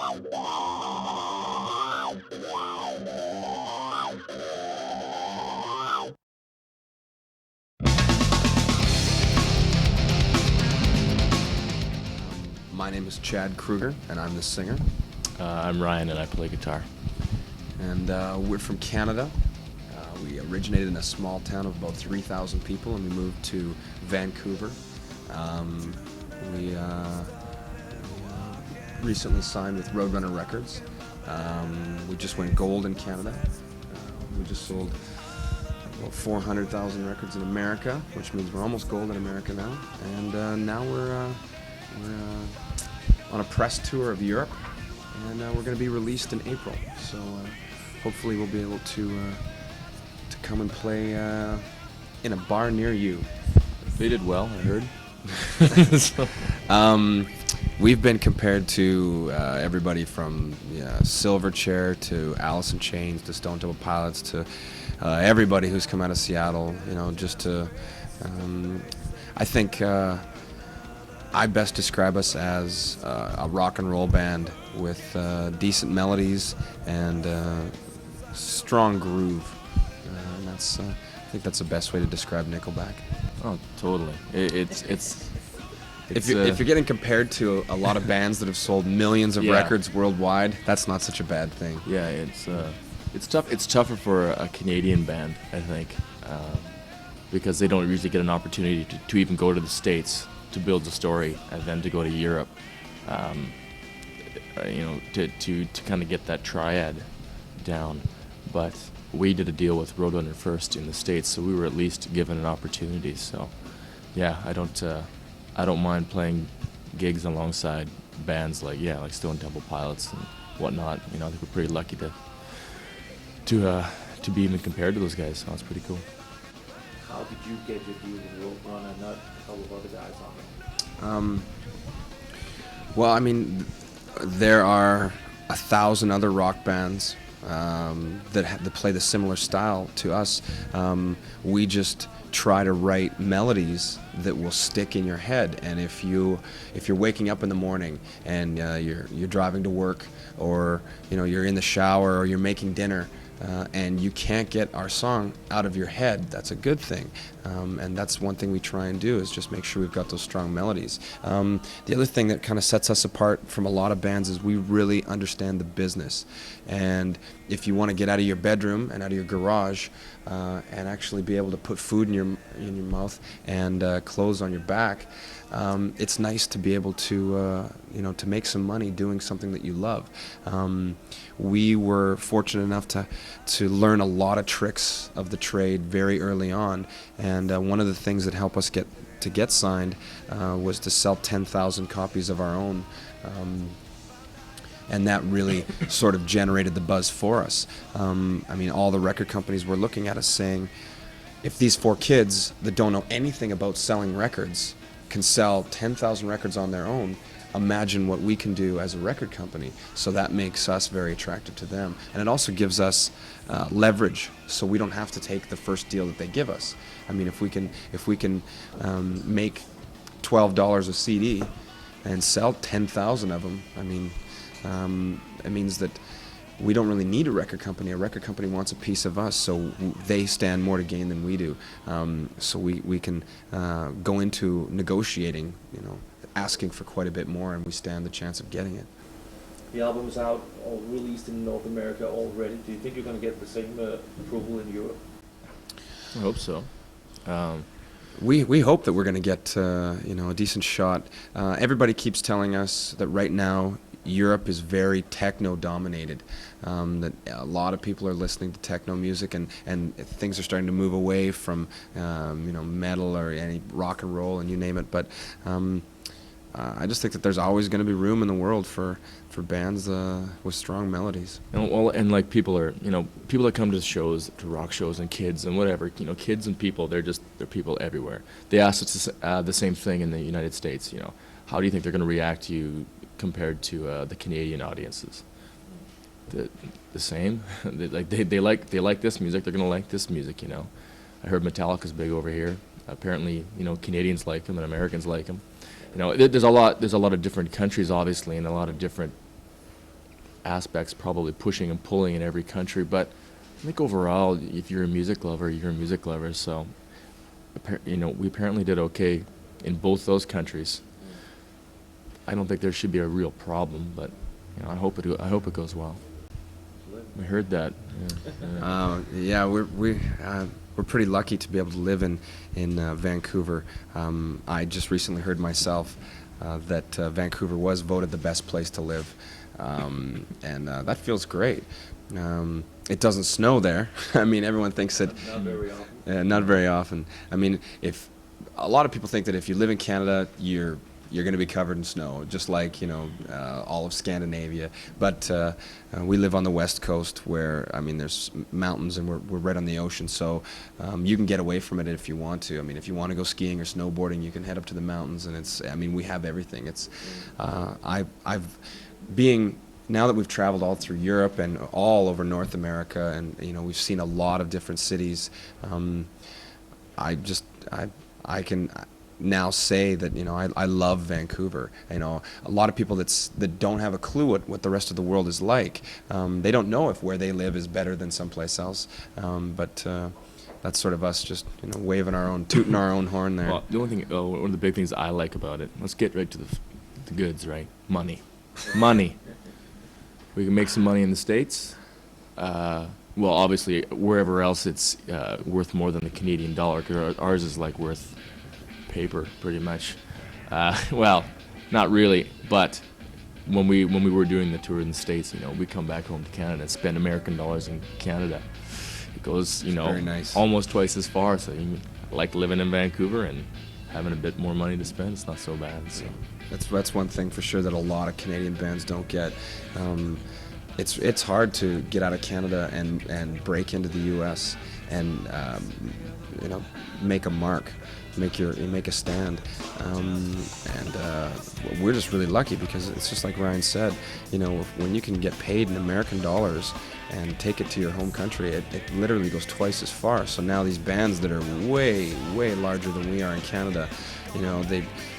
My name is Chad Kruger, and I'm the singer. I'm Ryan, and I play guitar. And we're from Canada. We originated in a small town of about 3,000 people, and we moved to Vancouver. We recently signed with Roadrunner Records. We just went gold in Canada. We just sold about 400,000 records in America, which means we're almost gold in America now. And now we're on a press tour of Europe, and we're going to be released in April. So hopefully we'll be able to come and play in a bar near you. They did well, I heard. So, we've been compared to everybody from Silverchair to Alice in Chains to Stone Temple Pilots to everybody who's come out of Seattle. You know, just to I think. I best describe us as a rock and roll band with decent melodies and strong groove, and that's I think that's the best way to describe Nickelback. Oh, totally. It's if you're getting compared to a lot of bands that have sold millions of records worldwide, that's not such a bad thing. Yeah, it's tough. It's tougher for a Canadian band, I think, because they don't usually get an opportunity to even go to the States to build the story, and then to go to Europe, to kind of get that triad down. But we did a deal with Roadrunner first in the States, so we were at least given an opportunity. So, yeah, I don't mind playing gigs alongside bands like Stone Temple Pilots and whatnot. You know, I think we're pretty lucky to be even compared to those guys. So it's pretty cool. How did you get your deal with Roadrunner and not a couple of other guys on it? Well, I mean, there are 1,000 other rock bands that play the similar style to us. We just try to write melodies that will stick in your head. And if you're waking up in the morning and you're driving to work, or you're in the shower, or you're making dinner, and you can't get our song out of your head, that's a good thing. And that's one thing we try and do, is just make sure we've got those strong melodies. The other thing that kind of sets us apart from a lot of bands is we really understand the business. And if you want to get out of your bedroom and out of your garage and actually be able to put food in your mouth and clothes on your back, it's nice to be able to to make some money doing something that you love. We were fortunate enough to learn a lot of tricks of the trade very early on, and one of the things that helped us get signed was to sell 10,000 copies of our own. And that really sort of generated the buzz for us. I mean, all the record companies were looking at us saying, if these 4 kids that don't know anything about selling records can sell 10,000 records on their own, imagine what we can do as a record company. So that makes us very attractive to them. And it also gives us leverage, so we don't have to take the first deal that they give us. I mean, if we can make $12 a CD and sell 10,000 of them, I mean, it means that we don't really need a record company. A record company wants a piece of us, so they stand more to gain than we do. So we can go into negotiating, asking for quite a bit more, and we stand the chance of getting it. The album is out or released in North America already. Do you think you're going to get the same approval in Europe? I hope so. We hope that we're going to get a decent shot. Everybody keeps telling us that right now Europe is very techno dominated, that a lot of people are listening to techno music, and things are starting to move away from metal or any rock and roll and you name it. But I just think that there's always going to be room in the world for bands with strong melodies. And like people that come to shows, to rock shows, and kids and whatever, kids and people, they're people everywhere. They ask us the same thing in the United States. How do you think they're going to react to you compared to the Canadian audiences? The same. they like this music. They're going to like this music. I heard Metallica's big over here. Apparently, Canadians like them and Americans like them. There's a lot of different countries, obviously, and a lot of different aspects probably pushing and pulling in every country, but I think overall, if you're a music lover, you're a music lover. So, we apparently did okay in both those countries. I don't think there should be a real problem, but I hope it goes well. We heard that. Yeah, we're pretty lucky to be able to live in Vancouver. I just recently heard myself that Vancouver was voted the best place to live, and that feels great. It doesn't snow there. I mean, everyone thinks that. Not very often. Not very often. I mean, if a lot of people think that if you live in Canada, you're going to be covered in snow, just like all of Scandinavia. But we live on the west coast, where there's mountains, and we're right on the ocean, so you can get away from it if you want to. I mean, if you want to go skiing or snowboarding, you can head up to the mountains, and we have everything. Now that we've traveled all through Europe and all over North America, and we've seen a lot of different cities, I can now say that I love Vancouver. A lot of people that don't have a clue what the rest of the world is like. They don't know if where they live is better than someplace else. But that's sort of us just waving our own, tooting our own horn there. Well, the only thing, one of the big things I like about it. Let's get right to the goods, right? Money. We can make some money in the States. Well, obviously, wherever else it's worth more than the Canadian dollar, because ours is like worth paper, pretty much. Well, not really, but when we were doing the tour in the States, we come back home to Canada and spend American dollars in Canada. It goes, very nice. Almost twice as far. So I like living in Vancouver and having a bit more money to spend. It's not so bad. So. That's one thing for sure that a lot of Canadian bands don't get. It's hard to get out of Canada and break into the U.S. and make a mark, make a stand, and we're just really lucky because it's just like Ryan said, when you can get paid in American dollars and take it to your home country, it literally goes twice as far. So now these bands that are way larger than we are in Canada,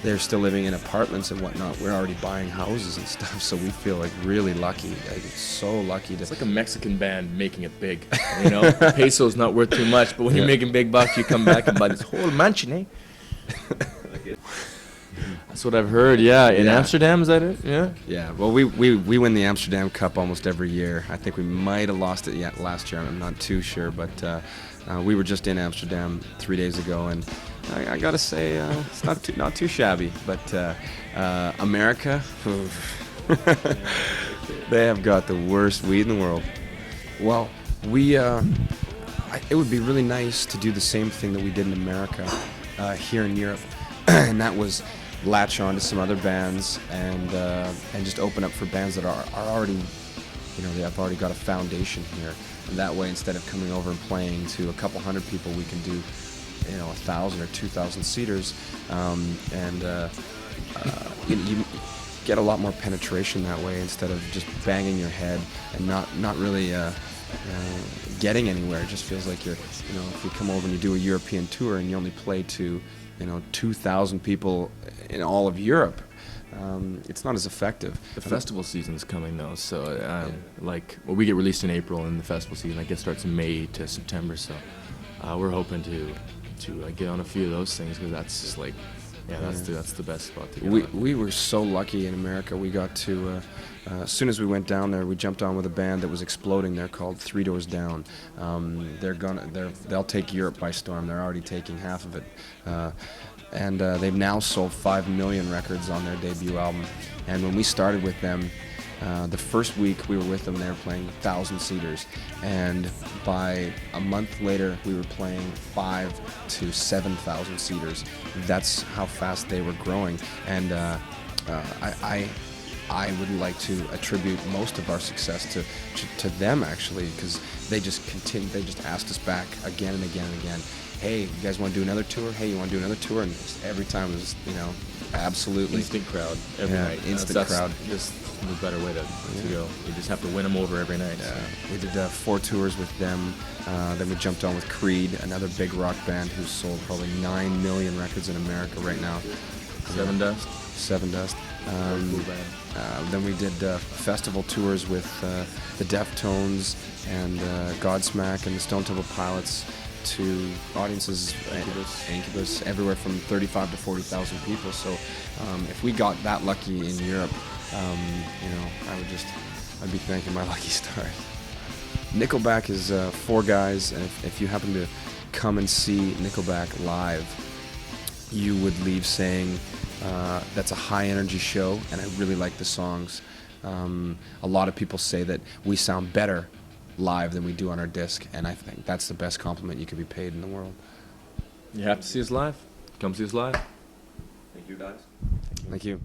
they're still living in apartments and whatnot. We're already buying houses and stuff, so we feel like really lucky, so lucky to. It's like a Mexican band making it big. Peso's not worth too much, but when you're making big bucks, you come back and buy this whole mansion, eh? That's what I've heard. Yeah, in Amsterdam, is that it? Yeah. Yeah. Well, we win the Amsterdam Cup almost every year. I think we might have lost it last year. I'm not too sure, but we were just in Amsterdam 3 days ago, and I gotta say it's not too shabby. But America, they have got the worst weed in the world. Well, it would be really nice to do the same thing that we did in America here in Europe, and that was latch on to some other bands and just open up for bands that are already, they have already got a foundation here. And that way, instead of coming over and playing to a couple hundred people, we can do 1,000 or 2,000 seaters, and you get a lot more penetration that way instead of just banging your head and not really getting anywhere. It just feels like if you come over and you do a European tour and you only play to 2,000 people in all of Europe, it's not as effective. The festival season's coming though, so we get released in April, and the festival season starts in May to September. So we're hoping to get on a few of those things, because that's just that's the best spot to go. We were so lucky in America. We got to as soon as we went down there, we jumped on with a band that was exploding. They're called 3 Doors Down. They'll take Europe by storm. They're already taking half of it, and they've now sold 5 million records on their debut album. And when we started with them, the first week we were with them, they were playing 1,000 seaters, and by a month later we were playing 5,000 to 7,000 seaters. That's how fast they were growing, and I would like to attribute most of our success to them, actually, because they just continued. They just asked us back again and again and again. Hey, you guys want to do another tour? Hey, you want to do another tour? And every time it was, absolutely instant crowd every night. Instant crowd. Just the better way to go. You just have to win them over every night. Yeah. So. We did 4 tours with them. Then we jumped on with Creed, another big rock band who's sold probably 9 million records in America right now. Seven Dust. Seven Dust. Cool band. Then we did festival tours with the Deftones and Godsmack and the Stone Temple Pilots to audiences, Incubus, everywhere from 35 to 40,000 people. So if we got that lucky in Europe, you know, I'd be thanking my lucky stars. Nickelback is 4 guys, and if you happen to come and see Nickelback live, you would leave saying that's a high energy show, and I really like the songs. A lot of people say that we sound better live than we do on our disc, and I think that's the best compliment you could be paid in the world. You have to see us live. Come see us live. Thank you, guys. Thank you.